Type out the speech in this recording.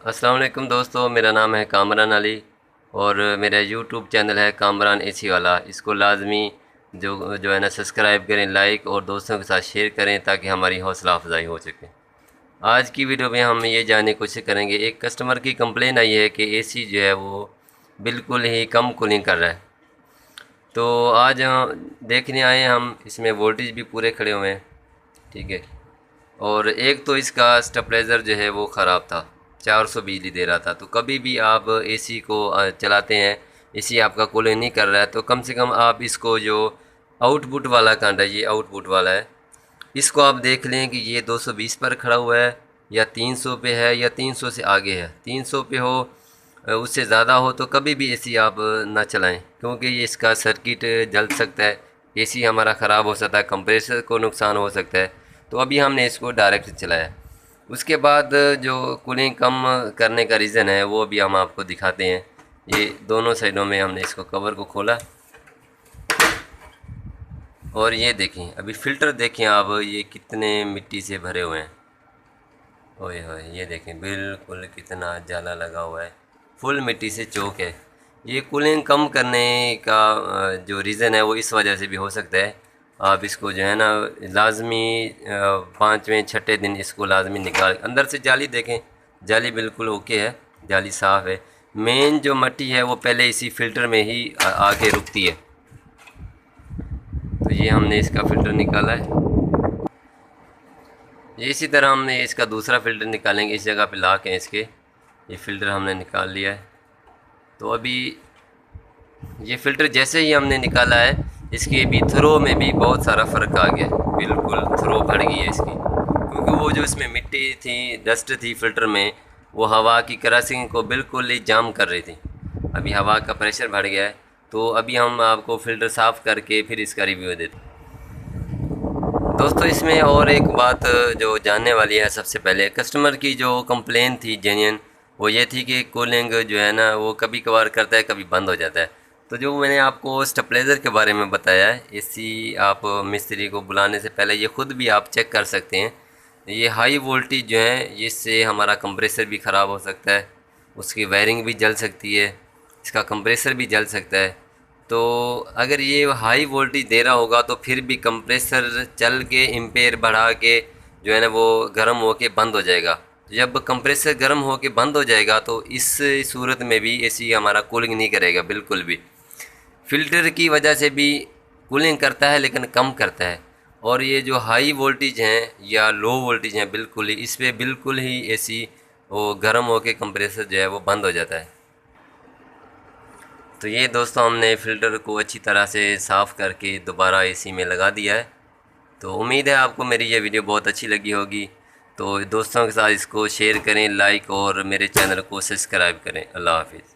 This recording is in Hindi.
अस्सलाम वालेकुम दोस्तों, मेरा नाम है कामरान अली और मेरा यूट्यूब चैनल है कामरान एसी वाला। इसको लाजमी जो है ना सब्सक्राइब करें, लाइक और दोस्तों के साथ शेयर करें ताकि हमारी हौसला अफजाई हो सके। आज की वीडियो में हम ये जानने की कोशिश करेंगे, एक कस्टमर की कंप्लेन आई है कि एसी जो है वो बिल्कुल ही कम कूलिंग कर रहा है। तो आज देखने आए हम, इसमें वोल्टेज भी पूरे खड़े हुए हैं, ठीक है। और एक तो इसका स्टेबलाइज़र जो है वो ख़राब था, 400 बिजली दे रहा था। तो कभी भी आप एसी को चलाते हैं, एसी आपका कूलिंग नहीं कर रहा है, तो कम से कम आप इसको जो आउटपुट वाला कांटा, ये आउटपुट वाला है, इसको आप देख लें कि ये 220 पर खड़ा हुआ है या 300 पे है या 300 से आगे है। 300 पे हो, उससे ज़्यादा हो तो कभी भी एसी आप ना चलाएं, क्योंकि ये इसका सर्किट जल सकता है, एसी हमारा ख़राब हो सकता है, कंप्रेसर को नुकसान हो सकता है। तो अभी हमने इसको डायरेक्ट चलाया। उसके बाद जो कूलिंग कम करने का रीज़न है वो अभी हम आपको दिखाते हैं। ये दोनों साइडों में हमने इसको कवर को खोला और ये देखें, अभी फ़िल्टर देखें आप, ये कितने मिट्टी से भरे हुए हैं। ओए होए, ये देखें बिल्कुल कितना जाला लगा हुआ है, फुल मिट्टी से चौक है। ये कूलिंग कम करने का जो रीज़न है वो इस वजह से भी हो सकता है। आप इसको जो है ना लाजमी 5वें 6ठे दिन इसको लाजमी निकाल, अंदर से जाली देखें, जाली बिल्कुल ओके है, जाली साफ़ है। मेन जो मट्टी है वो पहले इसी फ़िल्टर में ही आके रुकती है। तो ये हमने इसका फ़िल्टर निकाला है। ये इसी तरह हमने इसका दूसरा फ़िल्टर निकालेंगे, इस जगह पे ला के इसके ये फ़िल्टर हमने निकाल लिया है। तो अभी ये फ़िल्टर जैसे ही हमने निकाला है, इसके भी थ्रो में भी बहुत सारा फ़र्क आ गया, बिल्कुल थ्रो बढ़ गई है इसकी, क्योंकि वो जो इसमें मिट्टी थी, डस्ट थी फ़िल्टर में, वो हवा की क्रॉसिंग को बिल्कुल ही जाम कर रही थी। अभी हवा का प्रेशर बढ़ गया है। तो अभी हम आपको फ़िल्टर साफ़ करके फिर इसका रिव्यू देते हैं। दोस्तों, इसमें और एक बात जो जानने वाली है, सबसे पहले कस्टमर की जो कंप्लेन थी जेन्युइन, वो ये थी कि कूलिंग जो है ना वो कभी कभार करता है, कभी बंद हो जाता है। तो जो मैंने आपको स्टेबलाइज़र के बारे में बताया है, एसी आप मिस्त्री को बुलाने से पहले ये ख़ुद भी आप चेक कर सकते हैं। ये हाई वोल्टेज जो है, इससे हमारा कंप्रेसर भी ख़राब हो सकता है, उसकी वायरिंग भी जल सकती है, इसका कंप्रेसर भी जल सकता है। तो अगर ये हाई वोल्टेज दे रहा होगा तो फिर भी कंप्रेसर चल के एम्पेयर बढ़ा के जो है ना वो गर्म होके बंद हो जाएगा। जब कंप्रेसर गर्म होके बंद हो जाएगा तो इस सूरत में भी एसी हमारा कूलिंग नहीं करेगा बिल्कुल भी। फ़िल्टर की वजह से भी कूलिंग करता है लेकिन कम करता है। और ये जो हाई वोल्टेज हैं या लो वोल्टेज हैं, बिल्कुल ही इस पर बिल्कुल ही एसी वो गर्म होके कंप्रेसर जो है वो बंद हो जाता है। तो ये दोस्तों, हमने फ़िल्टर को अच्छी तरह से साफ़ करके दोबारा एसी में लगा दिया है। तो उम्मीद है आपको मेरी ये वीडियो बहुत अच्छी लगी होगी। तो दोस्तों के साथ इसको शेयर करें, लाइक और मेरे चैनल को सब्सक्राइब करें। अल्लाह हाफिज़।